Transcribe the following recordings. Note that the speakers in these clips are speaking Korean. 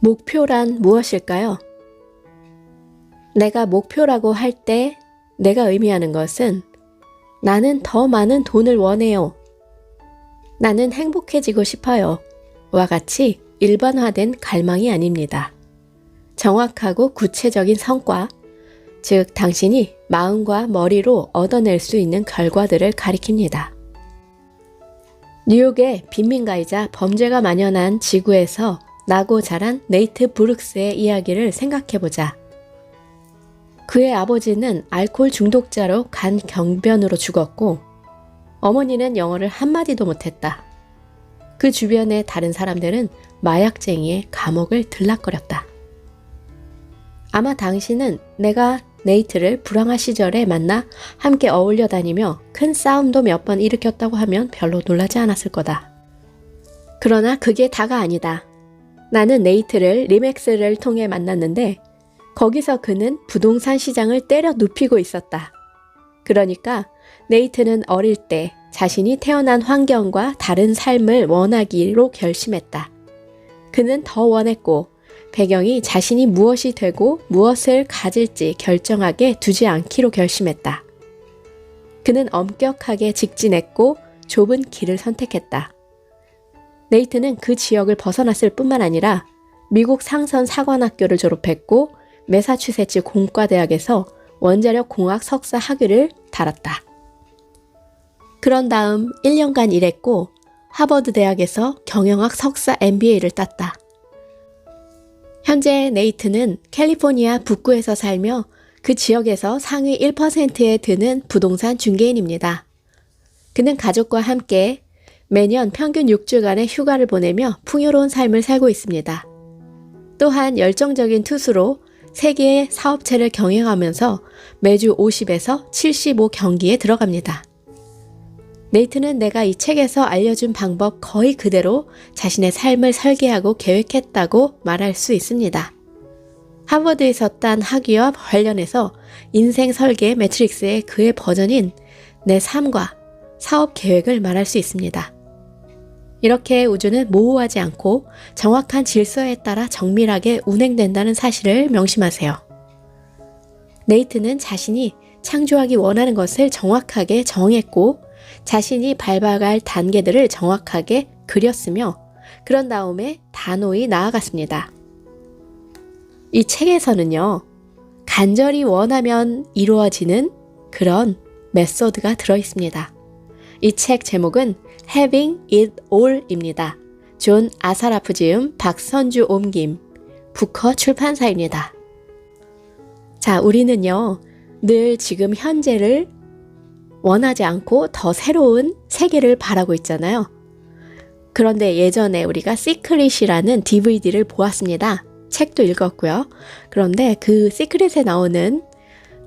목표란 무엇일까요? 내가 목표라고 할 때 내가 의미하는 것은 나는 더 많은 돈을 원해요. 나는 행복해지고 싶어요. 와 같이 일반화된 갈망이 아닙니다. 정확하고 구체적인 성과, 즉 당신이 마음과 머리로 얻어낼 수 있는 결과들을 가리킵니다. 뉴욕의 빈민가이자 범죄가 만연한 지구에서 나고 자란 네이트 브룩스의 이야기를 생각해보자. 그의 아버지는 알코올 중독자로 간 경변으로 죽었고 어머니는 영어를 한마디도 못했다. 그 주변의 다른 사람들은 마약쟁이의 감옥을 들락거렸다. 아마 당신은 내가 네이트를 불황화 시절에 만나 함께 어울려 다니며 큰 싸움도 몇 번 일으켰다고 하면 별로 놀라지 않았을 거다. 그러나 그게 다가 아니다. 나는 네이트를 리맥스를 통해 만났는데 거기서 그는 부동산 시장을 때려 눕히고 있었다. 그러니까 네이트는 어릴 때 자신이 태어난 환경과 다른 삶을 원하기로 결심했다. 그는 더 원했고 배경이 자신이 무엇이 되고 무엇을 가질지 결정하게 두지 않기로 결심했다. 그는 엄격하게 직진했고 좁은 길을 선택했다. 네이트는 그 지역을 벗어났을 뿐만 아니라 미국 상선 사관학교를 졸업했고 매사추세츠 공과대학에서 원자력 공학 석사 학위를 달았다. 그런 다음 1년간 일했고 하버드 대학에서 경영학 석사 MBA를 땄다. 현재 네이트는 캘리포니아 북부에서 살며 그 지역에서 상위 1%에 드는 부동산 중개인입니다. 그는 가족과 함께 매년 평균 6주간의 휴가를 보내며 풍요로운 삶을 살고 있습니다. 또한 열정적인 투수로 3개의 사업체를 경영하면서 매주 50에서 75경기에 들어갑니다. 네이트는 내가 이 책에서 알려준 방법 거의 그대로 자신의 삶을 설계하고 계획했다고 말할 수 있습니다. 하버드에서 딴 학위와 관련해서 인생 설계 매트릭스의 그의 버전인 내 삶과 사업 계획을 말할 수 있습니다. 이렇게 우주는 모호하지 않고 정확한 질서에 따라 정밀하게 운행된다는 사실을 명심하세요. 네이트는 자신이 창조하기 원하는 것을 정확하게 정했고 자신이 밟아갈 단계들을 정확하게 그렸으며 그런 다음에 단호히 나아갔습니다. 이 책에서는요, 간절히 원하면 이루어지는 그런 메소드가 들어있습니다. 이 책 제목은 Having It All입니다. 존 아사라프 지음, 박선주 옮김, 부커 출판사입니다. 자, 우리는요, 늘 지금 현재를 원하지 않고 더 새로운 세계를 바라고 있잖아요. 그런데 예전에 우리가 시크릿이라는 DVD를 보았습니다. 책도 읽었고요. 그런데 그 시크릿에 나오는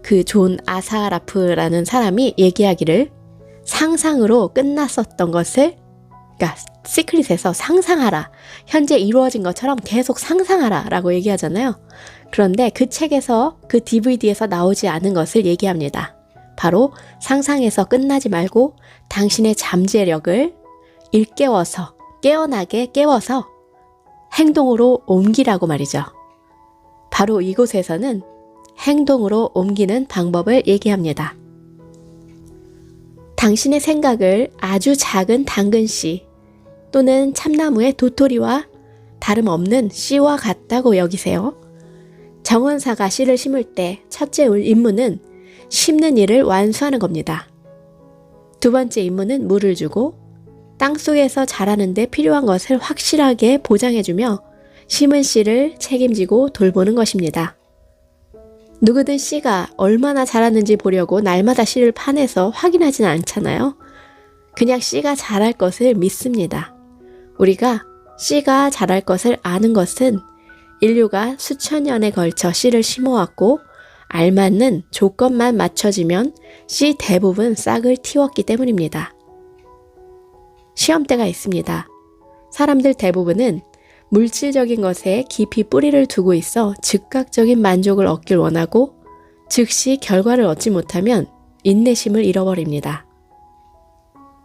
그 존 아사라프라는 사람이 얘기하기를 상상으로 끝났었던 것을, 그러니까 시크릿에서 상상하라, 현재 이루어진 것처럼 계속 상상하라 라고 얘기하잖아요. 그런데 그 책에서 그 DVD에서 나오지 않은 것을 얘기합니다. 바로 상상에서 끝나지 말고 당신의 잠재력을 일깨워서, 깨어나게 깨워서 행동으로 옮기라고 말이죠. 바로 이곳에서는 행동으로 옮기는 방법을 얘기합니다. 당신의 생각을 아주 작은 당근씨 또는 참나무의 도토리와 다름없는 씨와 같다고 여기세요. 정원사가 씨를 심을 때 첫째 임무는 심는 일을 완수하는 겁니다. 두 번째 임무는 물을 주고 땅속에서 자라는 데 필요한 것을 확실하게 보장해주며 심은 씨를 책임지고 돌보는 것입니다. 누구든 씨가 얼마나 자랐는지 보려고 날마다 씨를 파내서 확인하지는 않잖아요. 그냥 씨가 자랄 것을 믿습니다. 우리가 씨가 자랄 것을 아는 것은 인류가 수천 년에 걸쳐 씨를 심어왔고 알맞는 조건만 맞춰지면 씨 대부분 싹을 틔웠기 때문입니다. 시험대가 있습니다. 사람들 대부분은 물질적인 것에 깊이 뿌리를 두고 있어 즉각적인 만족을 얻길 원하고 즉시 결과를 얻지 못하면 인내심을 잃어버립니다.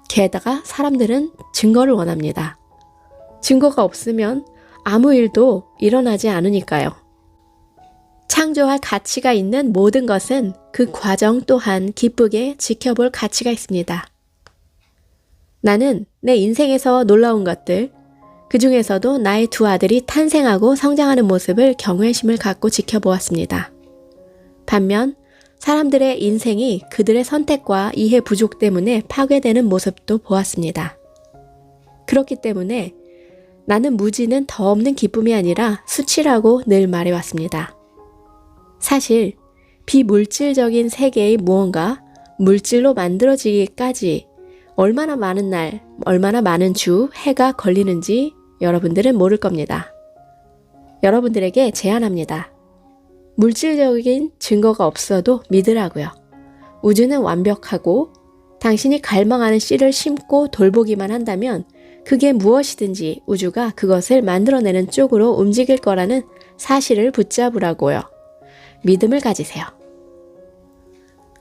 게다가 사람들은 증거를 원합니다. 증거가 없으면 아무 일도 일어나지 않으니까요. 창조할 가치가 있는 모든 것은 그 과정 또한 기쁘게 지켜볼 가치가 있습니다. 나는 내 인생에서 놀라운 것들, 그 중에서도 나의 두 아들이 탄생하고 성장하는 모습을 경외심을 갖고 지켜보았습니다. 반면 사람들의 인생이 그들의 선택과 이해 부족 때문에 파괴되는 모습도 보았습니다. 그렇기 때문에 나는 무지는 더 없는 기쁨이 아니라 수치라고 늘 말해왔습니다. 사실 비물질적인 세계의 무언가 물질로 만들어지기까지 얼마나 많은 날, 얼마나 많은 주, 해가 걸리는지 여러분들은 모를 겁니다. 여러분들에게 제안합니다. 물질적인 증거가 없어도 믿으라고요. 우주는 완벽하고 당신이 갈망하는 씨를 심고 돌보기만 한다면 그게 무엇이든지 우주가 그것을 만들어내는 쪽으로 움직일 거라는 사실을 붙잡으라고요. 믿음을 가지세요.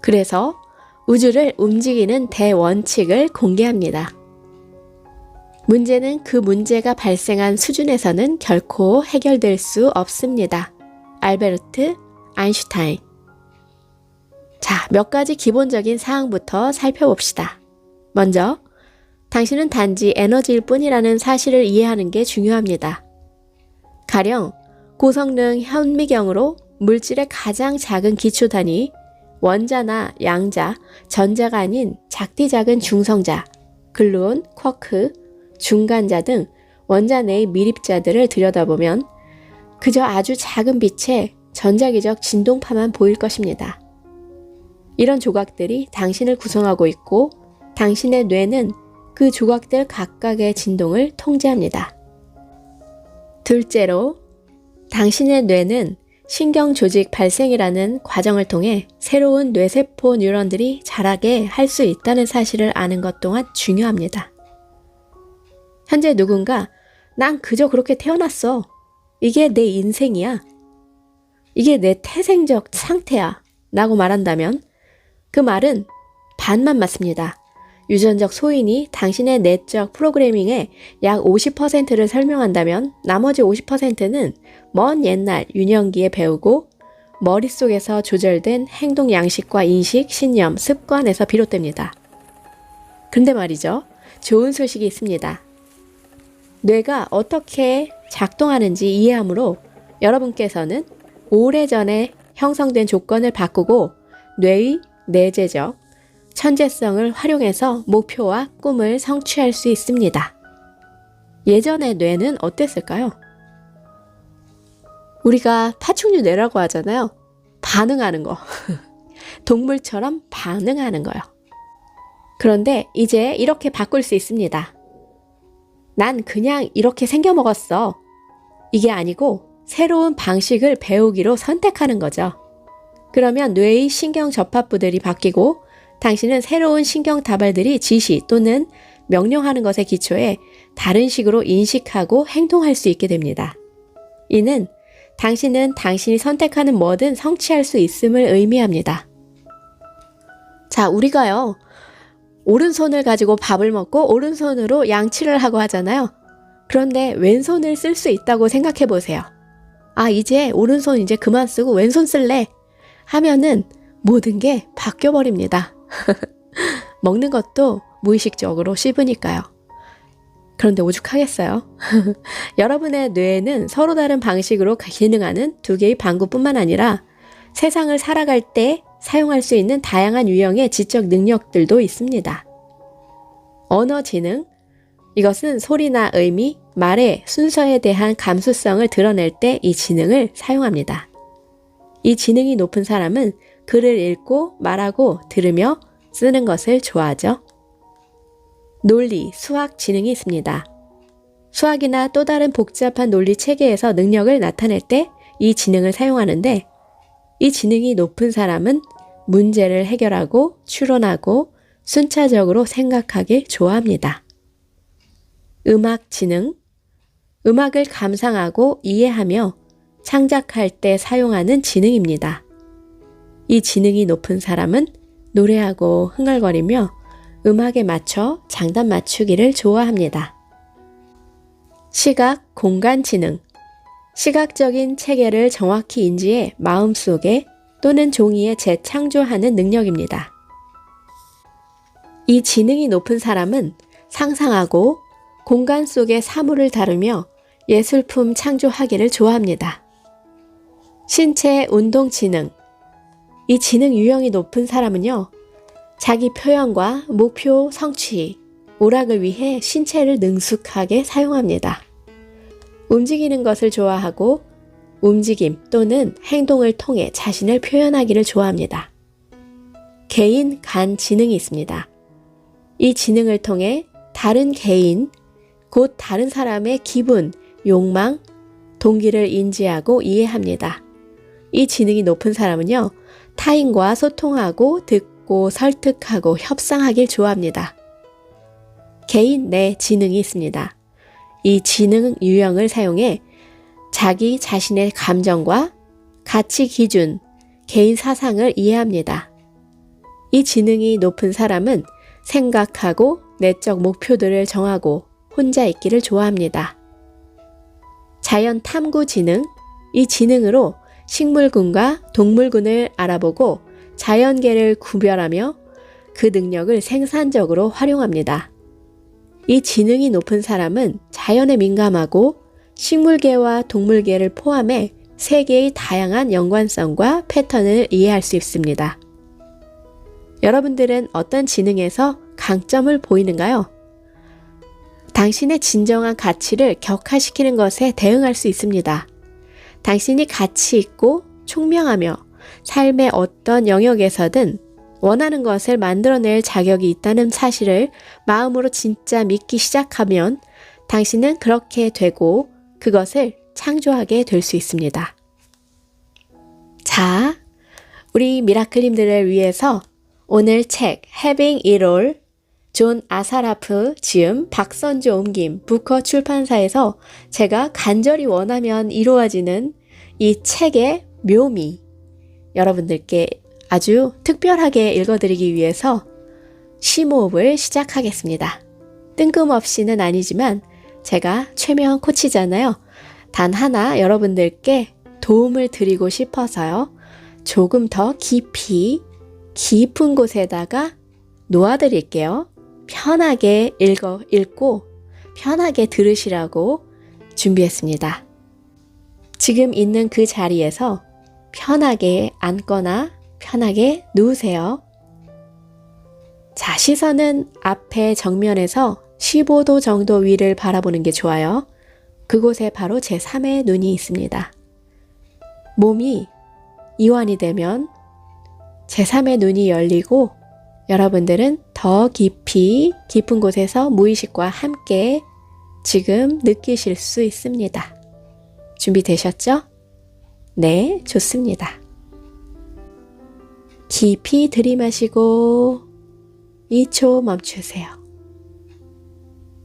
그래서 우주를 움직이는 대원칙을 공개합니다. 문제는 그 문제가 발생한 수준에서는 결코 해결될 수 없습니다. 알베르트 아인슈타인. 자, 몇 가지 기본적인 사항부터 살펴봅시다. 먼저, 당신은 단지 에너지일 뿐이라는 사실을 이해하는 게 중요합니다. 가령 고성능 현미경으로 물질의 가장 작은 기초 단위, 원자나 양자, 전자가 아닌 작디 작은 중성자, 글루온, 쿼크, 중간자 등 원자 내의 미립자들을 들여다보면 그저 아주 작은 빛의 전자기적 진동파만 보일 것입니다. 이런 조각들이 당신을 구성하고 있고 당신의 뇌는 그 조각들 각각의 진동을 통제합니다. 둘째로, 당신의 뇌는 신경조직 발생이라는 과정을 통해 새로운 뇌세포 뉴런들이 자라게 할 수 있다는 사실을 아는 것 또한 중요합니다. 현재 누군가 난 그저 그렇게 태어났어. 이게 내 인생이야. 이게 내 태생적 상태야. 라고 말한다면 그 말은 반만 맞습니다. 유전적 소인이 당신의 내적 프로그래밍의 약 50%를 설명한다면 나머지 50%는 먼 옛날 유년기에 배우고 머릿속에서 조절된 행동 양식과 인식, 신념, 습관에서 비롯됩니다. 근데 말이죠. 좋은 소식이 있습니다. 뇌가 어떻게 작동하는지 이해함으로 여러분께서는 오래전에 형성된 조건을 바꾸고 뇌의 내재적 천재성을 활용해서 목표와 꿈을 성취할 수 있습니다. 예전의 뇌는 어땠을까요? 우리가 파충류 뇌라고 하잖아요. 반응하는 거. 동물처럼 반응하는 거요. 그런데 이제 이렇게 바꿀 수 있습니다. 난 그냥 이렇게 생겨 먹었어. 이게 아니고 새로운 방식을 배우기로 선택하는 거죠. 그러면 뇌의 신경 접합부들이 바뀌고 당신은 새로운 신경 다발들이 지시 또는 명령하는 것에 기초해 다른 식으로 인식하고 행동할 수 있게 됩니다. 이는 당신은 당신이 선택하는 뭐든 성취할 수 있음을 의미합니다. 자, 우리가요. 오른손을 가지고 밥을 먹고 오른손으로 양치를 하고 하잖아요. 그런데 왼손을 쓸 수 있다고 생각해 보세요. 아, 이제 오른손 이제 그만 쓰고 왼손 쓸래 하면은 모든 게 바뀌어 버립니다. 먹는 것도 무의식적으로 씹으니까요. 그런데 오죽하겠어요? 여러분의 뇌에는 서로 다른 방식으로 기능하는 두 개의 방구뿐만 아니라 세상을 살아갈 때 사용할 수 있는 다양한 유형의 지적 능력들도 있습니다. 언어 지능, 이것은 소리나 의미, 말의 순서에 대한 감수성을 드러낼 때 이 지능을 사용합니다. 이 지능이 높은 사람은 글을 읽고 말하고 들으며 쓰는 것을 좋아하죠. 논리, 수학 지능이 있습니다. 수학이나 또 다른 복잡한 논리 체계에서 능력을 나타낼 때 이 지능을 사용하는데 이 지능이 높은 사람은 문제를 해결하고 추론하고 순차적으로 생각하길 좋아합니다. 음악 지능, 음악을 감상하고 이해하며 창작할 때 사용하는 지능입니다. 이 지능이 높은 사람은 노래하고 흥얼거리며 음악에 맞춰 장단 맞추기를 좋아합니다. 시각, 공간 지능. 시각적인 체계를 정확히 인지해 마음속에 또는 종이에 재창조하는 능력입니다. 이 지능이 높은 사람은 상상하고 공간 속의 사물을 다루며 예술품 창조하기를 좋아합니다. 신체 운동 지능. 이 지능 유형이 높은 사람은요, 자기 표현과 목표 성취, 오락을 위해 신체를 능숙하게 사용합니다. 움직이는 것을 좋아하고 움직임 또는 행동을 통해 자신을 표현하기를 좋아합니다. 개인 간 지능이 있습니다. 이 지능을 통해 다른 개인, 곧 다른 사람의 기분, 욕망, 동기를 인지하고 이해합니다. 이 지능이 높은 사람은요, 타인과 소통하고 듣고 설득하고 협상하길 좋아합니다. 개인 내 지능이 있습니다. 이 지능 유형을 사용해 자기 자신의 감정과 가치 기준, 개인 사상을 이해합니다. 이 지능이 높은 사람은 생각하고 내적 목표들을 정하고 혼자 있기를 좋아합니다. 자연 탐구 지능. 이 지능으로 식물군과 동물군을 알아보고 자연계를 구별하며 그 능력을 생산적으로 활용합니다. 이 지능이 높은 사람은 자연에 민감하고 식물계와 동물계를 포함해 세계의 다양한 연관성과 패턴을 이해할 수 있습니다. 여러분들은 어떤 지능에서 강점을 보이는가요? 당신의 진정한 가치를 격화시키는 것에 대응할 수 있습니다. 당신이 가치 있고 총명하며 삶의 어떤 영역에서든 원하는 것을 만들어낼 자격이 있다는 사실을 마음으로 진짜 믿기 시작하면 당신은 그렇게 되고 그것을 창조하게 될 수 있습니다. 자, 우리 미라클님들을 위해서 오늘 책 Having It All, 존 아사라프 지음, 박선주 옮김, 부커 출판사에서 제가 간절히 원하면 이루어지는 이 책의 묘미, 여러분들께 아주 특별하게 읽어드리기 위해서 심호흡을 시작하겠습니다. 뜬금없이는 아니지만 제가 최면 코치잖아요. 단 하나 여러분들께 도움을 드리고 싶어서요. 조금 더 깊은 곳에다가 놓아드릴게요. 편하게 읽고 편하게 들으시라고 준비했습니다. 지금 있는 그 자리에서 편하게 앉거나 편하게 누우세요. 자, 시선은 앞에 정면에서 15도 정도 위를 바라보는 게 좋아요. 그곳에 바로 제3의 눈이 있습니다. 몸이 이완이 되면 제3의 눈이 열리고 여러분들은 더 깊은 곳에서 무의식과 함께 지금 느끼실 수 있습니다. 준비되셨죠? 네, 좋습니다. 깊이 들이마시고 2초 멈추세요.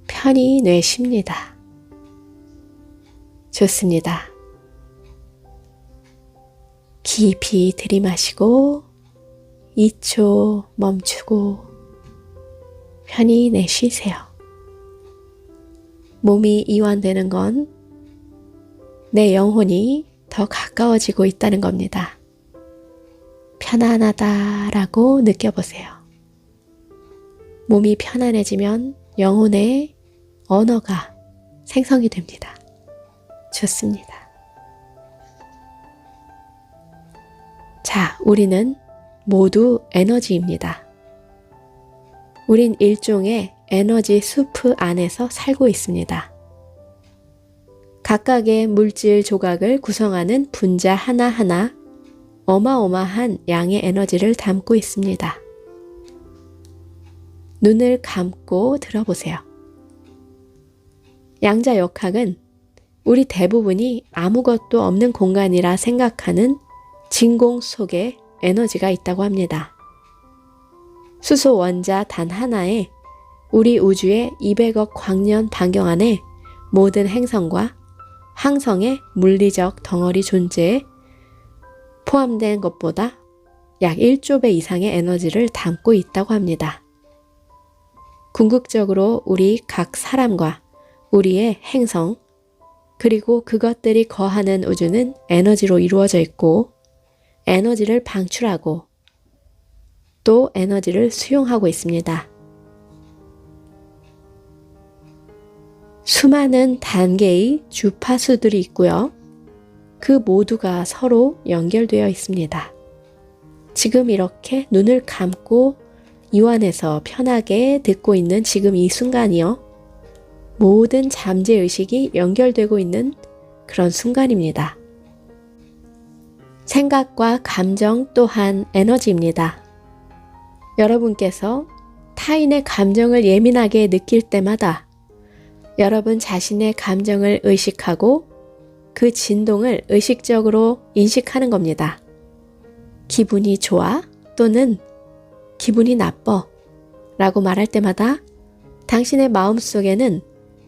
편히 내쉽니다. 좋습니다. 깊이 들이마시고 2초 멈추고 편히 내쉬세요. 몸이 이완되는 건 내 영혼이 더 가까워지고 있다는 겁니다. 편안하다라고 느껴보세요. 몸이 편안해지면 영혼의 언어가 생성이 됩니다. 좋습니다. 자, 우리는 모두 에너지입니다. 우린 일종의 에너지 숲 안에서 살고 있습니다. 각각의 물질 조각을 구성하는 분자 하나하나 어마어마한 양의 에너지를 담고 있습니다. 눈을 감고 들어보세요. 양자역학은 우리 대부분이 아무것도 없는 공간이라 생각하는 진공 속에 에너지가 있다고 합니다. 수소 원자 단 하나에 우리 우주의 200억 광년 반경 안에 모든 행성과 항성의 물리적 덩어리 존재에 포함된 것보다 약 1조 배 이상의 에너지를 담고 있다고 합니다. 궁극적으로 우리 각 사람과 우리의 행성, 그리고 그것들이 거하는 우주는 에너지로 이루어져 있고 에너지를 방출하고 또 에너지를 수용하고 있습니다. 수많은 단계의 주파수들이 있고요. 그 모두가 서로 연결되어 있습니다. 지금 이렇게 눈을 감고 이완해서 편하게 듣고 있는 지금 이 순간이요. 모든 잠재의식이 연결되고 있는 그런 순간입니다. 생각과 감정 또한 에너지입니다. 여러분께서 타인의 감정을 예민하게 느낄 때마다 여러분 자신의 감정을 의식하고 그 진동을 의식적으로 인식하는 겁니다. 기분이 좋아 또는 기분이 나빠 라고 말할 때마다 당신의 마음속에는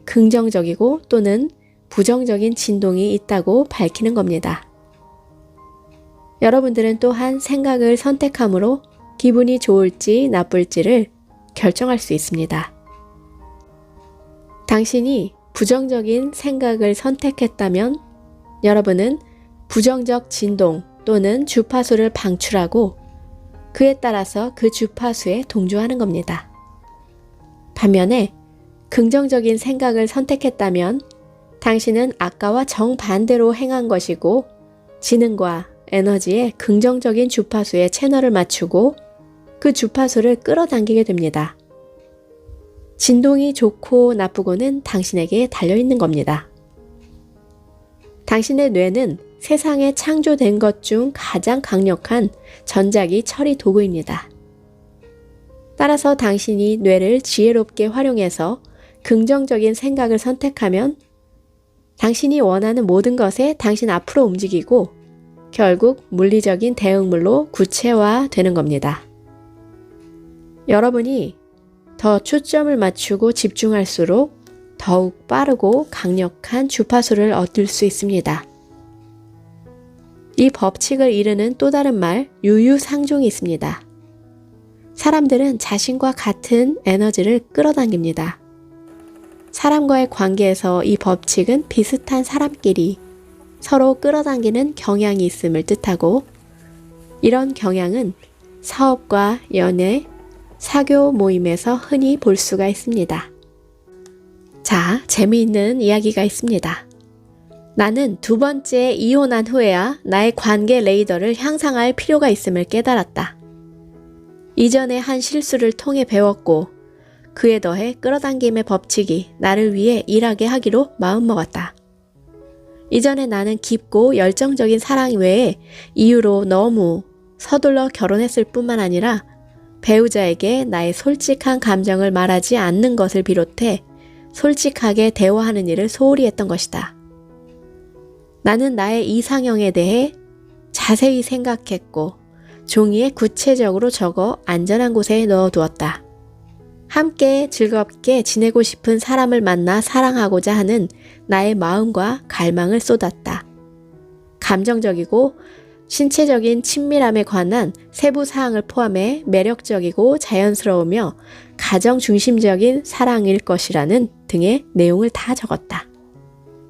긍정적이고 또는 부정적인 진동이 있다고 밝히는 겁니다. 여러분들은 또한 생각을 선택함으로 기분이 좋을지 나쁠지를 결정할 수 있습니다. 당신이 부정적인 생각을 선택했다면 여러분은 부정적 진동 또는 주파수를 방출하고 그에 따라서 그 주파수에 동조하는 겁니다. 반면에 긍정적인 생각을 선택했다면 당신은 아까와 정반대로 행한 것이고 지능과 에너지의 긍정적인 주파수에 채널을 맞추고 그 주파수를 끌어당기게 됩니다. 진동이 좋고 나쁘고는 당신에게 달려있는 겁니다. 당신의 뇌는 세상에 창조된 것 중 가장 강력한 전자기 처리 도구입니다. 따라서 당신이 뇌를 지혜롭게 활용해서 긍정적인 생각을 선택하면 당신이 원하는 모든 것에 당신 앞으로 움직이고 결국 물리적인 대응물로 구체화되는 겁니다. 여러분이 더 초점을 맞추고 집중할수록 더욱 빠르고 강력한 주파수를 얻을 수 있습니다. 이 법칙을 이르는 또 다른 말, 유유상종이 있습니다. 사람들은 자신과 같은 에너지를 끌어당깁니다. 사람과의 관계에서 이 법칙은 비슷한 사람끼리 서로 끌어당기는 경향이 있음을 뜻하고 이런 경향은 사업과 연애, 사교 모임에서 흔히 볼 수가 있습니다. 자, 재미있는 이야기가 있습니다. 나는 두 번째 이혼한 후에야 나의 관계 레이더를 향상할 필요가 있음을 깨달았다. 이전에 한 실수를 통해 배웠고 그에 더해 끌어당김의 법칙이 나를 위해 일하게 하기로 마음먹었다. 이전에 나는 깊고 열정적인 사랑 외에 이유로 너무 서둘러 결혼했을 뿐만 아니라 배우자에게 나의 솔직한 감정을 말하지 않는 것을 비롯해 솔직하게 대화하는 일을 소홀히 했던 것이다. 나는 나의 이상형에 대해 자세히 생각했고 종이에 구체적으로 적어 안전한 곳에 넣어두었다. 함께 즐겁게 지내고 싶은 사람을 만나 사랑하고자 하는 나의 마음과 갈망을 쏟았다. 감정적이고 신체적인 친밀함에 관한 세부 사항을 포함해 매력적이고 자연스러우며 가정 중심적인 사랑일 것이라는 등의 내용을 다 적었다.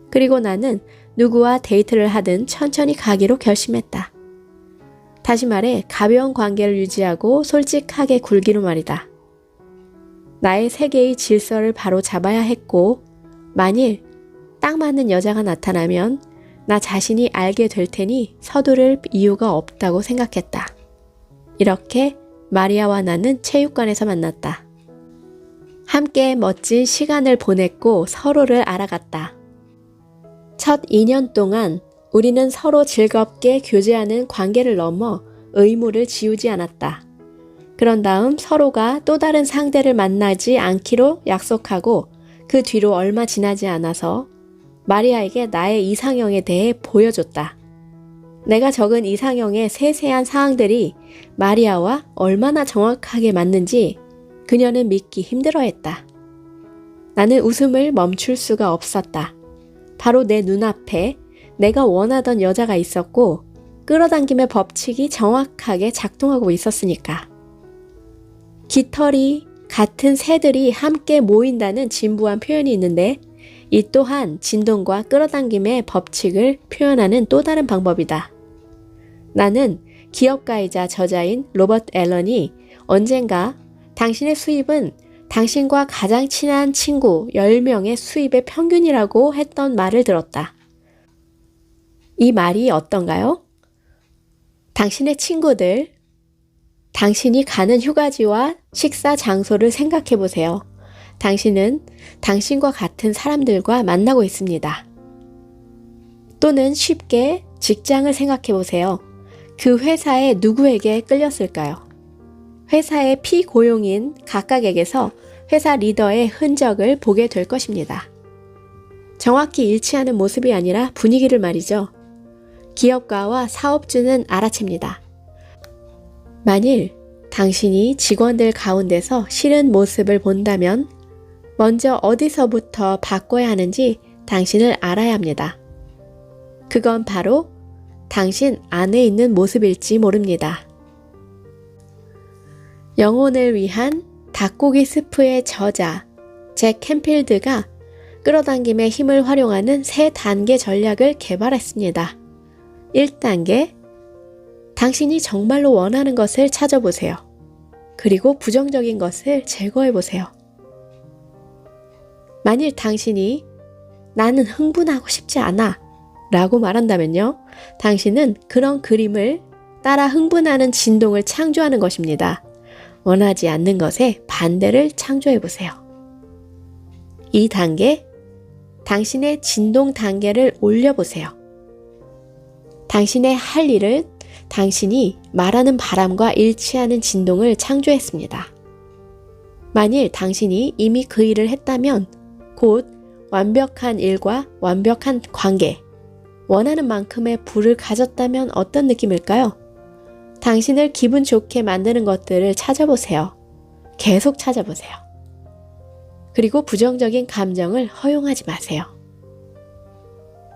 그리고 나는 누구와 데이트를 하든 천천히 가기로 결심했다. 다시 말해 가벼운 관계를 유지하고 솔직하게 굴기로 말이다. 나의 세계의 질서를 바로 잡아야 했고 만일 딱 맞는 여자가 나타나면 나 자신이 알게 될 테니 서두를 이유가 없다고 생각했다. 이렇게 마리아와 나는 체육관에서 만났다. 함께 멋진 시간을 보냈고 서로를 알아갔다. 첫 2년 동안 우리는 서로 즐겁게 교제하는 관계를 넘어 의무를 지우지 않았다. 그런 다음 서로가 또 다른 상대를 만나지 않기로 약속하고 그 뒤로 얼마 지나지 않아서 마리아에게 나의 이상형에 대해 보여줬다. 내가 적은 이상형의 세세한 사항들이 마리아와 얼마나 정확하게 맞는지 그녀는 믿기 힘들어했다. 나는 웃음을 멈출 수가 없었다. 바로 내 눈앞에 내가 원하던 여자가 있었고 끌어당김의 법칙이 정확하게 작동하고 있었으니까. 깃털이 같은 새들이 함께 모인다는 진부한 표현이 있는데 이 또한 진동과 끌어당김의 법칙을 표현하는 또 다른 방법이다. 나는 기업가이자 저자인 로버트 앨런이 언젠가 당신의 수입은 당신과 가장 친한 친구 10명의 수입의 평균이라고 했던 말을 들었다. 이 말이 어떤가요? 당신의 친구들, 당신이 가는 휴가지와 식사 장소를 생각해 보세요. 당신은 당신과 같은 사람들과 만나고 있습니다. 또는 쉽게 직장을 생각해 보세요. 그 회사에 누구에게 끌렸을까요? 회사의 피고용인 각각에게서 회사 리더의 흔적을 보게 될 것입니다. 정확히 일치하는 모습이 아니라 분위기를 말이죠. 기업가와 사업주는 알아챕니다. 만일 당신이 직원들 가운데서 싫은 모습을 본다면 먼저 어디서부터 바꿔야 하는지 당신을 알아야 합니다. 그건 바로 당신 안에 있는 모습일지 모릅니다. 영혼을 위한 닭고기 스프의 저자 잭 캔필드가 끌어당김의 힘을 활용하는 3단계 전략을 개발했습니다. 1단계, 당신이 정말로 원하는 것을 찾아보세요. 그리고 부정적인 것을 제거해보세요. 만일 당신이 나는 흥분하고 싶지 않아 라고 말한다면요. 당신은 그런 그림을 따라 흥분하는 진동을 창조하는 것입니다. 원하지 않는 것에 반대를 창조해보세요. 2단계, 당신의 진동 단계를 올려보세요. 당신의 할 일은 당신이 말하는 바람과 일치하는 진동을 창조했습니다. 만일 당신이 이미 그 일을 했다면 곧 완벽한 일과 완벽한 관계, 원하는 만큼의 부를 가졌다면 어떤 느낌일까요? 당신을 기분 좋게 만드는 것들을 찾아보세요. 계속 찾아보세요. 그리고 부정적인 감정을 허용하지 마세요.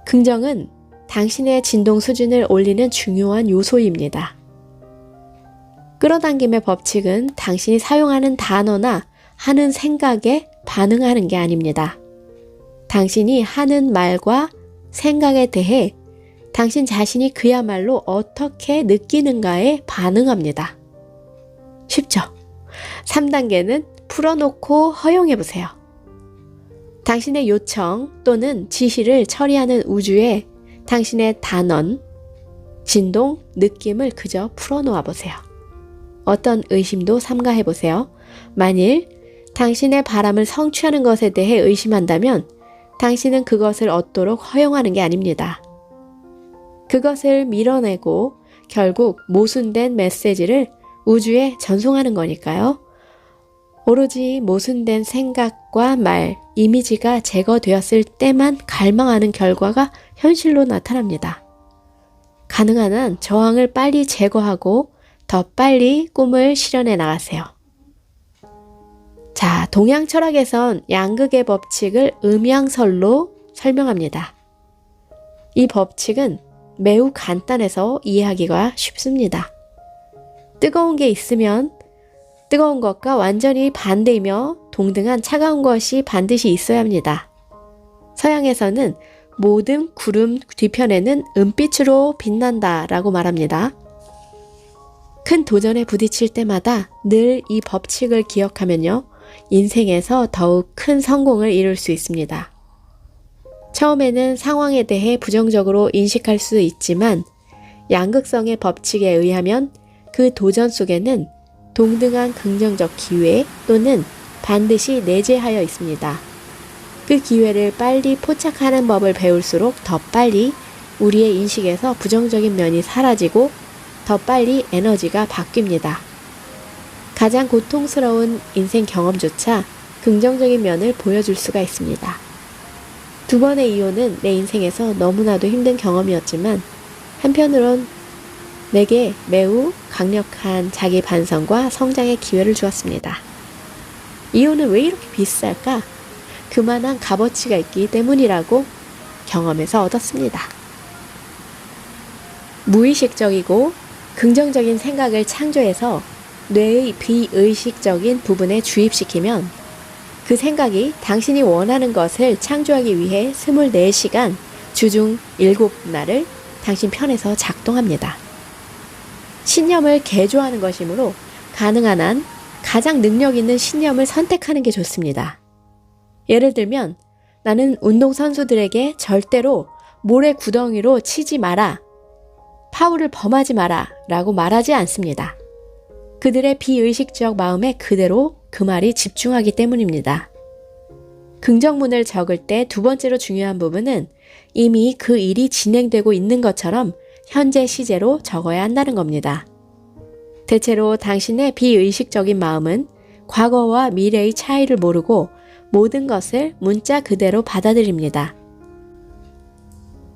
긍정은 당신의 진동 수준을 올리는 중요한 요소입니다. 끌어당김의 법칙은 당신이 사용하는 단어나 하는 생각에 반응하는 게 아닙니다. 당신이 하는 말과 생각에 대해 당신 자신이 그야말로 어떻게 느끼는가에 반응합니다. 쉽죠? 3단계는 풀어놓고 허용해보세요. 당신의 요청 또는 지시를 처리하는 우주에 당신의 단언, 진동, 느낌을 그저 풀어놓아 보세요. 어떤 의심도 삼가해보세요. 만일 당신의 바람을 성취하는 것에 대해 의심한다면 당신은 그것을 얻도록 허용하는 게 아닙니다. 그것을 밀어내고 결국 모순된 메시지를 우주에 전송하는 거니까요. 오로지 모순된 생각과 말, 이미지가 제거되었을 때만 갈망하는 결과가 현실로 나타납니다. 가능한 한 저항을 빨리 제거하고 더 빨리 꿈을 실현해 나가세요. 자, 동양 철학에선 양극의 법칙을 음양설로 설명합니다. 이 법칙은 매우 간단해서 이해하기가 쉽습니다. 뜨거운 게 있으면 뜨거운 것과 완전히 반대이며 동등한 차가운 것이 반드시 있어야 합니다. 서양에서는 모든 구름 뒤편에는 은빛으로 빛난다 라고 말합니다. 큰 도전에 부딪힐 때마다 늘 이 법칙을 기억하면요, 인생에서 더욱 큰 성공을 이룰 수 있습니다. 처음에는 상황에 대해 부정적으로 인식할 수 있지만 양극성의 법칙에 의하면 그 도전 속에는 동등한 긍정적 기회 또는 반드시 내재하여 있습니다. 그 기회를 빨리 포착하는 법을 배울수록 더 빨리 우리의 인식에서 부정적인 면이 사라지고 더 빨리 에너지가 바뀝니다. 가장 고통스러운 인생 경험조차 긍정적인 면을 보여줄 수가 있습니다. 2번의 이혼은 내 인생에서 너무나도 힘든 경험이었지만 한편으론 내게 매우 강력한 자기 반성과 성장의 기회를 주었습니다. 이혼은 왜 이렇게 비쌀까? 그만한 값어치가 있기 때문이라고 경험에서 얻었습니다. 무의식적이고 긍정적인 생각을 창조해서 뇌의 비의식적인 부분에 주입시키면 그 생각이 당신이 원하는 것을 창조하기 위해 24시간 주중 7날을 당신 편에서 작동합니다. 신념을 개조하는 것이므로 가능한 한 가장 능력 있는 신념을 선택하는 게 좋습니다. 예를 들면 나는 운동선수들에게 절대로 모래 구덩이로 치지 마라, 파울을 범하지 마라 라고 말하지 않습니다. 그들의 비의식적 마음에 그대로 그 말이 집중하기 때문입니다. 긍정문을 적을 때 두 번째로 중요한 부분은 이미 그 일이 진행되고 있는 것처럼 현재 시제로 적어야 한다는 겁니다. 대체로 당신의 비의식적인 마음은 과거와 미래의 차이를 모르고 모든 것을 문자 그대로 받아들입니다.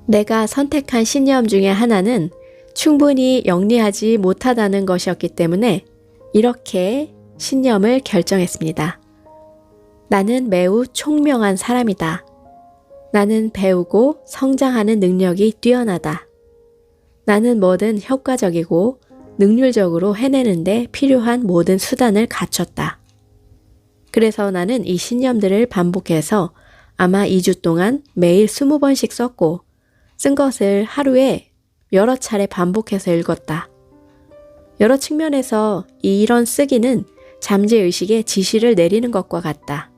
내가 선택한 신념 중에 하나는 충분히 영리하지 못하다는 것이었기 때문에 이렇게 신념을 결정했습니다. 나는 매우 총명한 사람이다. 나는 배우고 성장하는 능력이 뛰어나다. 나는 뭐든 효과적이고 능률적으로 해내는데 필요한 모든 수단을 갖췄다. 그래서 나는 이 신념들을 반복해서 아마 2주 동안 매일 20번씩 썼고 쓴 것을 하루에 여러 차례 반복해서 읽었다. 여러 측면에서 이런 쓰기는 잠재의식에 지시를 내리는 것과 같다.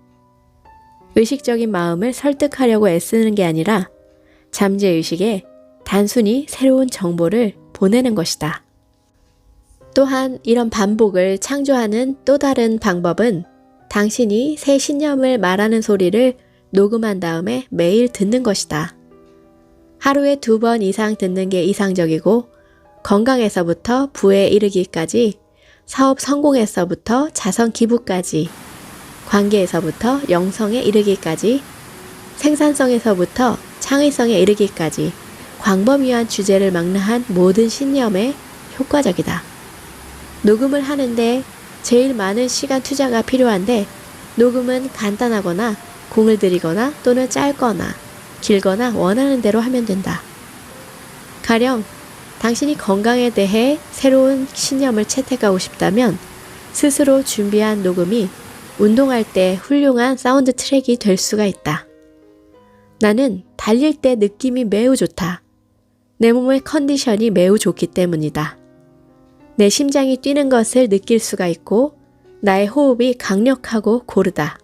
의식적인 마음을 설득하려고 애쓰는 게 아니라 잠재의식에 단순히 새로운 정보를 보내는 것이다. 또한 이런 반복을 창조하는 또 다른 방법은 당신이 새 신념을 말하는 소리를 녹음한 다음에 매일 듣는 것이다. 하루에 2번 이상 듣는 게 이상적이고 건강에서부터 부에 이르기까지, 사업 성공에서부터 자선 기부까지, 관계에서부터 영성에 이르기까지, 생산성에서부터 창의성에 이르기까지 광범위한 주제를 망라한 모든 신념에 효과적이다. 녹음을 하는데 제일 많은 시간 투자가 필요한데 녹음은 간단하거나 공을 들이거나 또는 짧거나 길거나 원하는 대로 하면 된다. 가령 당신이 건강에 대해 새로운 신념을 채택하고 싶다면 스스로 준비한 녹음이 운동할 때 훌륭한 사운드 트랙이 될 수가 있다. 나는 달릴 때 느낌이 매우 좋다. 내 몸의 컨디션이 매우 좋기 때문이다. 내 심장이 뛰는 것을 느낄 수가 있고 나의 호흡이 강력하고 고르다.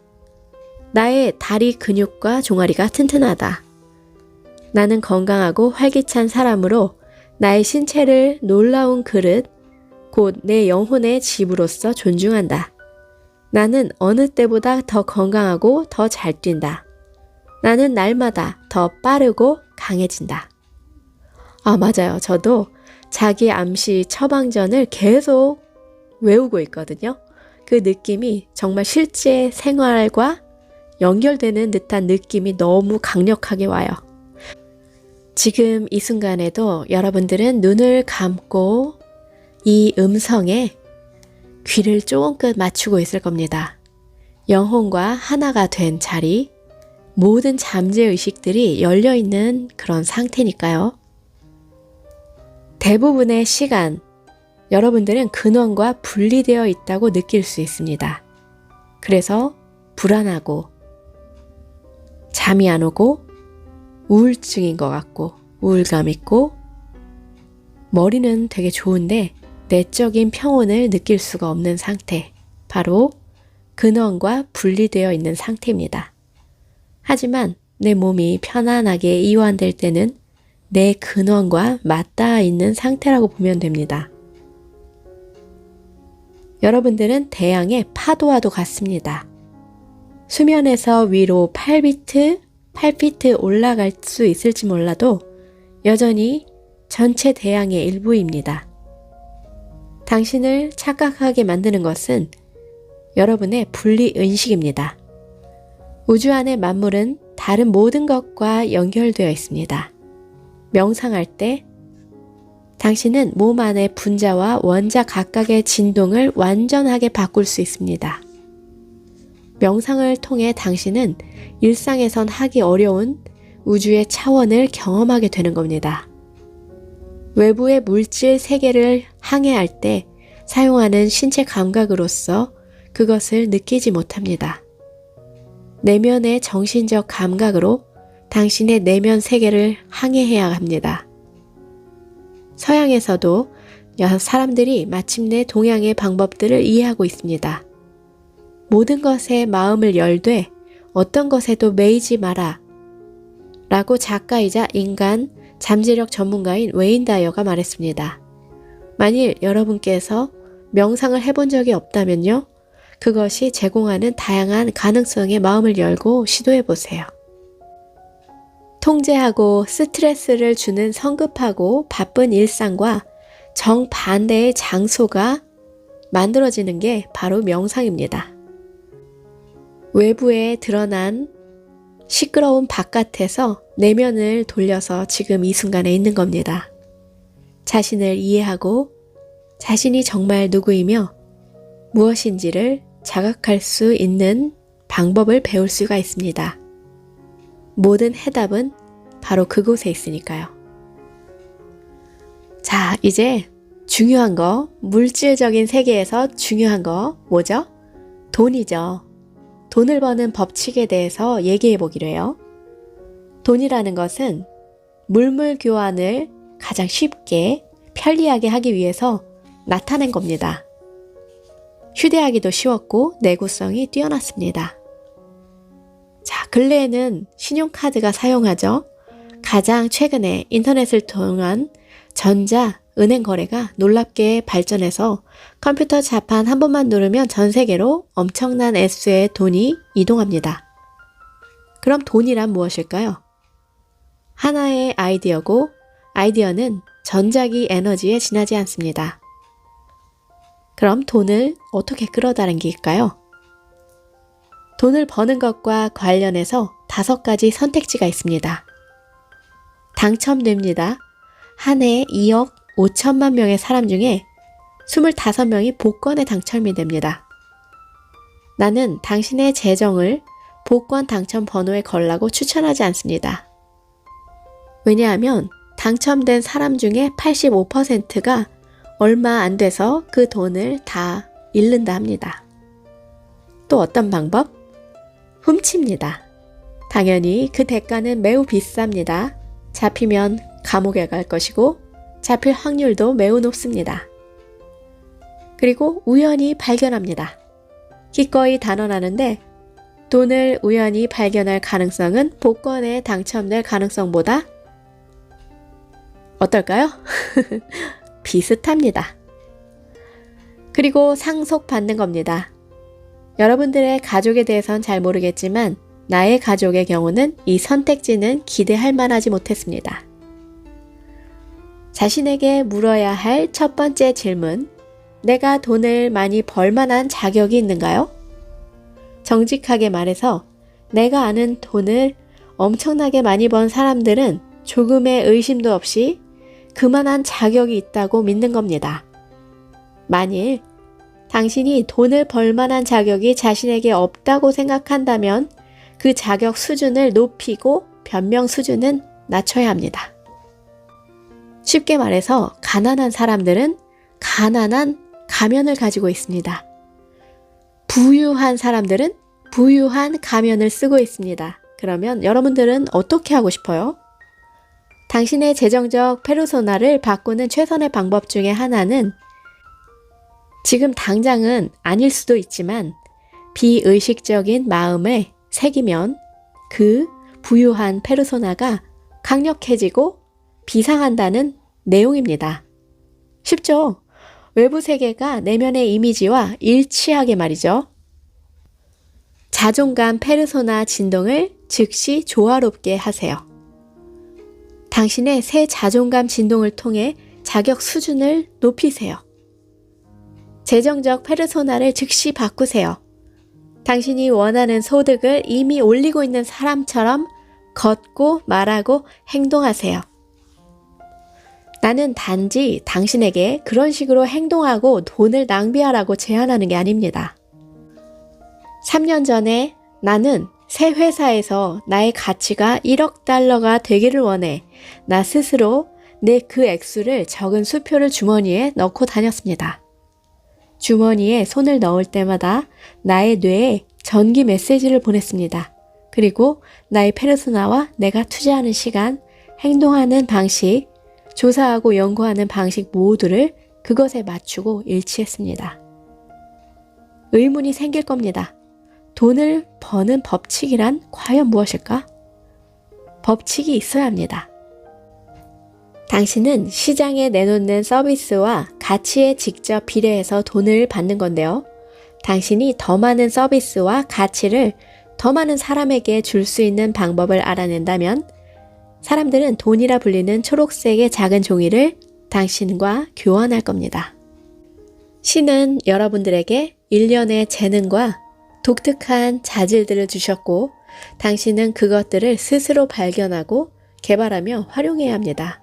나의 다리 근육과 종아리가 튼튼하다. 나는 건강하고 활기찬 사람으로 나의 신체를 놀라운 그릇, 곧 내 영혼의 집으로서 존중한다. 나는 어느 때보다 더 건강하고 더 잘 뛴다. 나는 날마다 더 빠르고 강해진다. 맞아요. 저도 자기 암시 처방전을 계속 외우고 있거든요. 그 느낌이 정말 실제 생활과 연결되는 듯한 느낌이 너무 강력하게 와요. 지금 이 순간에도 여러분들은 눈을 감고 이 음성에 귀를 쫑긋 맞추고 있을 겁니다. 영혼과 하나가 된 자리, 모든 잠재의식들이 열려있는 그런 상태니까요. 대부분의 시간, 여러분들은 근원과 분리되어 있다고 느낄 수 있습니다. 그래서 불안하고 잠이 안 오고 우울증인 것 같고 우울감 있고 머리는 되게 좋은데 내적인 평온을 느낄 수가 없는 상태, 바로 근원과 분리되어 있는 상태입니다. 하지만 내 몸이 편안하게 이완될 때는 내 근원과 맞닿아 있는 상태라고 보면 됩니다. 여러분들은 태양의 파도와도 같습니다. 수면에서 위로 8피트 올라갈 수 있을지 몰라도 여전히 전체 태양의 일부입니다. 당신을 착각하게 만드는 것은 여러분의 분리의식입니다. 우주 안의 만물은 다른 모든 것과 연결되어 있습니다. 명상할 때 당신은 몸 안의 분자와 원자 각각의 진동을 완전하게 바꿀 수 있습니다. 명상을 통해 당신은 일상에선 하기 어려운 우주의 차원을 경험하게 되는 겁니다. 외부의 물질 세계를 항해할 때 사용하는 신체 감각으로서 그것을 느끼지 못합니다. 내면의 정신적 감각으로 당신의 내면 세계를 항해해야 합니다. 서양에서도 사람들이 마침내 동양의 방법들을 이해하고 있습니다. 모든 것에 마음을 열되 어떤 것에도 매이지 마라 라고 작가이자 인간 잠재력 전문가인 웨인 다이어가 말했습니다. 만일 여러분께서 명상을 해본 적이 없다면요, 그것이 제공하는 다양한 가능성에 마음을 열고 시도해보세요. 통제하고 스트레스를 주는 성급하고 바쁜 일상과 정반대의 장소가 만들어지는 게 바로 명상입니다. 외부에 드러난 시끄러운 바깥에서 내면을 돌려서 지금 이 순간에 있는 겁니다. 자신을 이해하고 자신이 정말 누구이며 무엇인지를 자각할 수 있는 방법을 배울 수가 있습니다. 모든 해답은 바로 그곳에 있으니까요. 자, 이제 중요한 거, 물질적인 세계에서 중요한 거 뭐죠? 돈이죠. 돈을 버는 법칙에 대해서 얘기해 보기로 해요. 돈이라는 것은 물물 교환을 가장 쉽게 편리하게 하기 위해서 나타낸 겁니다. 휴대하기도 쉬웠고 내구성이 뛰어났습니다. 자, 근래에는 신용카드가 사용하죠. 가장 최근에 인터넷을 통한 전자 은행 거래가 놀랍게 발전해서 컴퓨터 자판 한 번만 누르면 전 세계로 엄청난 액수의 돈이 이동합니다. 그럼 돈이란 무엇일까요? 하나의 아이디어고 아이디어는 전자기 에너지에 지나지 않습니다. 그럼 돈을 어떻게 끌어당길까요? 돈을 버는 것과 관련해서 5가지 선택지가 있습니다. 당첨됩니다. 한 해에 2억 5천만 명의 사람 중에 25명이 복권에 당첨이 됩니다. 나는 당신의 재정을 복권 당첨 번호에 걸라고 추천하지 않습니다. 왜냐하면 당첨된 사람 중에 85%가 얼마 안 돼서 그 돈을 다 잃는다 합니다. 또 어떤 방법? 훔칩니다. 당연히 그 대가는 매우 비쌉니다. 잡히면 감옥에 갈 것이고 잡힐 확률도 매우 높습니다. 그리고 우연히 발견합니다. 기꺼이 단언하는데 돈을 우연히 발견할 가능성은 복권에 당첨될 가능성보다 어떨까요? 비슷합니다. 그리고 상속받는 겁니다. 여러분들의 가족에 대해선 잘 모르겠지만 나의 가족의 경우는 이 선택지는 기대할 만하지 못했습니다. 자신에게 물어야 할 첫 번째 질문, 내가 돈을 많이 벌 만한 자격이 있는가요? 정직하게 말해서 내가 아는 돈을 엄청나게 많이 번 사람들은 조금의 의심도 없이 그만한 자격이 있다고 믿는 겁니다. 만일 당신이 돈을 벌 만한 자격이 자신에게 없다고 생각한다면 그 자격 수준을 높이고 변명 수준은 낮춰야 합니다. 쉽게 말해서 가난한 사람들은 가난한 가면을 가지고 있습니다. 부유한 사람들은 부유한 가면을 쓰고 있습니다. 그러면 여러분들은 어떻게 하고 싶어요? 당신의 재정적 페르소나를 바꾸는 최선의 방법 중에 하나는 지금 당장은 아닐 수도 있지만 비의식적인 마음에 새기면 그 부유한 페르소나가 강력해지고 비상한다는 내용입니다. 쉽죠? 외부 세계가 내면의 이미지와 일치하게 말이죠. 자존감 페르소나 진동을 즉시 조화롭게 하세요. 당신의 새 자존감 진동을 통해 자격 수준을 높이세요. 재정적 페르소나를 즉시 바꾸세요. 당신이 원하는 소득을 이미 올리고 있는 사람처럼 걷고 말하고 행동하세요. 나는 단지 당신에게 그런 식으로 행동하고 돈을 낭비하라고 제안하는 게 아닙니다. 3년 전에 나는 새 회사에서 나의 가치가 1억 달러가 되기를 원해 나 스스로 내 그 액수를 적은 수표를 주머니에 넣고 다녔습니다. 주머니에 손을 넣을 때마다 나의 뇌에 전기 메시지를 보냈습니다. 그리고 나의 페르소나와 내가 투자하는 시간, 행동하는 방식, 조사하고 연구하는 방식 모두를 그것에 맞추고 일치했습니다. 의문이 생길 겁니다. 돈을 버는 법칙이란 과연 무엇일까? 법칙이 있어야 합니다. 당신은 시장에 내놓는 서비스와 가치에 직접 비례해서 돈을 받는 건데요. 당신이 더 많은 서비스와 가치를 더 많은 사람에게 줄 수 있는 방법을 알아낸다면 사람들은 돈이라 불리는 초록색의 작은 종이를 당신과 교환할 겁니다. 신은 여러분들에게 일련의 재능과 독특한 자질들을 주셨고 당신은 그것들을 스스로 발견하고 개발하며 활용해야 합니다.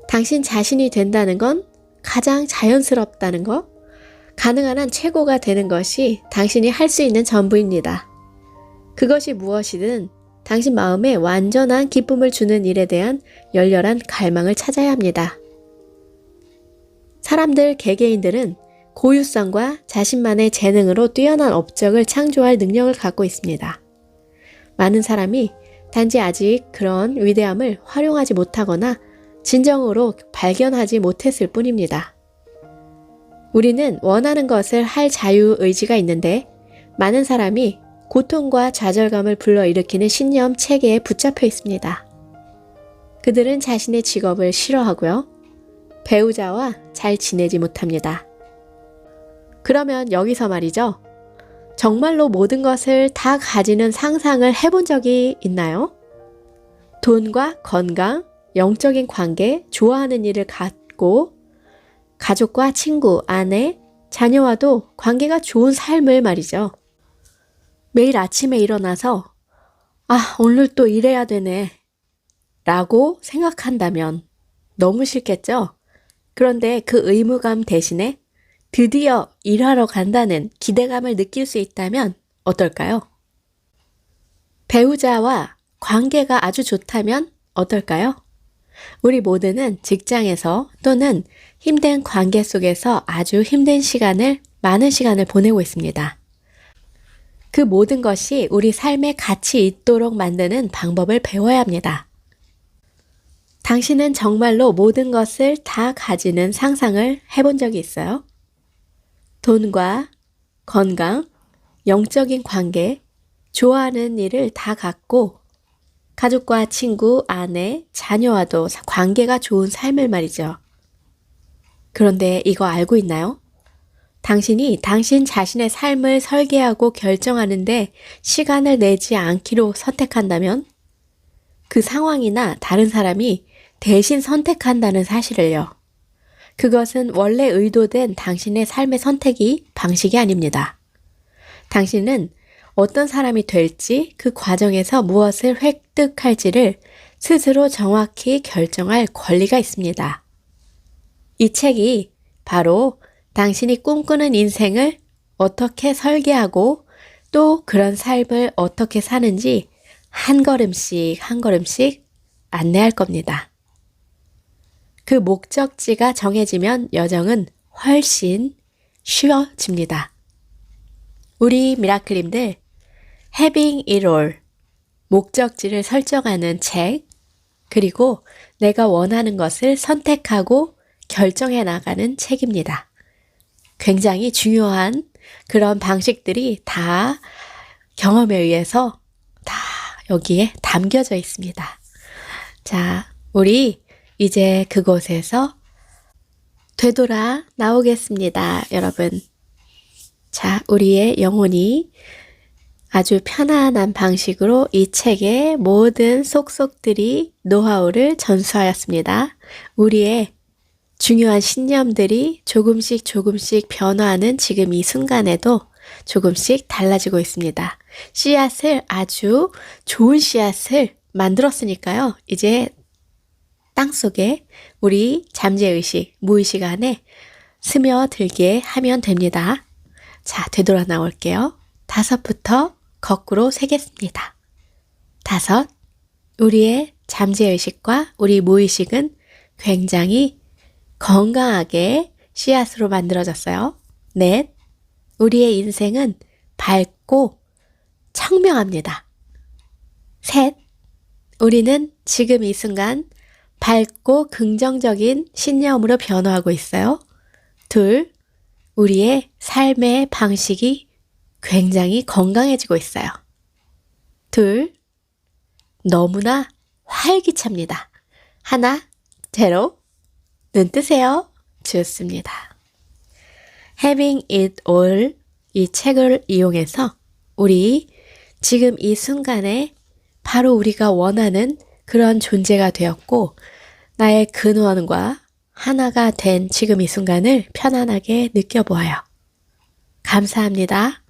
당신 자신이 된다는 건 가장 자연스럽다는 것, 가능한 한 최고가 되는 것이 당신이 할 수 있는 전부입니다. 그것이 무엇이든 당신 마음에 완전한 기쁨을 주는 일에 대한 열렬한 갈망을 찾아야 합니다. 사람들, 개개인들은 고유성과 자신만의 재능으로 뛰어난 업적을 창조할 능력을 갖고 있습니다. 많은 사람이 단지 아직 그런 위대함을 활용하지 못하거나 진정으로 발견하지 못했을 뿐입니다. 우리는 원하는 것을 할 자유의지가 있는데 많은 사람이 고통과 좌절감을 불러일으키는 신념 체계에 붙잡혀 있습니다. 그들은 자신의 직업을 싫어하고요. 배우자와 잘 지내지 못합니다. 그러면 여기서 말이죠. 정말로 모든 것을 다 가지는 상상을 해본 적이 있나요? 돈과 건강, 영적인 관계, 좋아하는 일을 갖고 가족과 친구, 아내, 자녀와도 관계가 좋은 삶을 말이죠. 매일 아침에 일어나서 오늘 또 일해야 되네 라고 생각한다면 너무 싫겠죠? 그런데 그 의무감 대신에 드디어 일하러 간다는 기대감을 느낄 수 있다면 어떨까요? 배우자와 관계가 아주 좋다면 어떨까요? 우리 모두는 직장에서 또는 힘든 관계 속에서 아주 힘든 시간을, 많은 시간을 보내고 있습니다. 그 모든 것이 우리 삶에 가치 있도록 만드는 방법을 배워야 합니다. 당신은 정말로 모든 것을 다 가지는 상상을 해본 적이 있어요? 돈과 건강, 영적인 관계, 좋아하는 일을 다 갖고 가족과 친구, 아내, 자녀와도 관계가 좋은 삶을 말이죠. 그런데 이거 알고 있나요? 당신이 당신 자신의 삶을 설계하고 결정하는데 시간을 내지 않기로 선택한다면 그 상황이나 다른 사람이 대신 선택한다는 사실을요. 그것은 원래 의도된 당신의 삶의 선택이 방식이 아닙니다. 당신은 어떤 사람이 될지 그 과정에서 무엇을 획득할지를 스스로 정확히 결정할 권리가 있습니다. 이 책이 바로 당신이 꿈꾸는 인생을 어떻게 설계하고 또 그런 삶을 어떻게 사는지 한 걸음씩 한 걸음씩 안내할 겁니다. 그 목적지가 정해지면 여정은 훨씬 쉬워집니다. 우리 미라클님들, Having It All, 목적지를 설정하는 책, 그리고 내가 원하는 것을 선택하고 결정해 나가는 책입니다. 굉장히 중요한 그런 방식들이 다 경험에 의해서 다 여기에 담겨져 있습니다. 자, 우리 이제 그곳에서 되돌아 나오겠습니다, 여러분. 자, 우리의 영혼이 아주 편안한 방식으로 이 책의 모든 속속들이 노하우를 전수하였습니다. 우리의 중요한 신념들이 조금씩 변화하는 지금 이 순간에도 조금씩 달라지고 있습니다. 씨앗을, 아주 좋은 씨앗을 만들었으니까요. 이제 땅속에 우리 잠재의식, 무의식 안에 스며들게 하면 됩니다. 자, 되돌아 나올게요. 5부터 거꾸로 세겠습니다. 5, 우리의 잠재의식과 우리 무의식은 굉장히 건강하게 씨앗으로 만들어졌어요. 4, 우리의 인생은 밝고 청명합니다. 셋, 우리는 지금 이 순간 밝고 긍정적인 신념으로 변화하고 있어요. 둘, 우리의 삶의 방식이 굉장히 건강해지고 있어요. 둘, 너무나 활기찹니다. 하나, 제로, 눈 뜨세요. 좋습니다. Having It All 이 책을 이용해서 우리 지금 이 순간에 바로 우리가 원하는 그런 존재가 되었고 나의 근원과 하나가 된 지금 이 순간을 편안하게 느껴보아요. 감사합니다.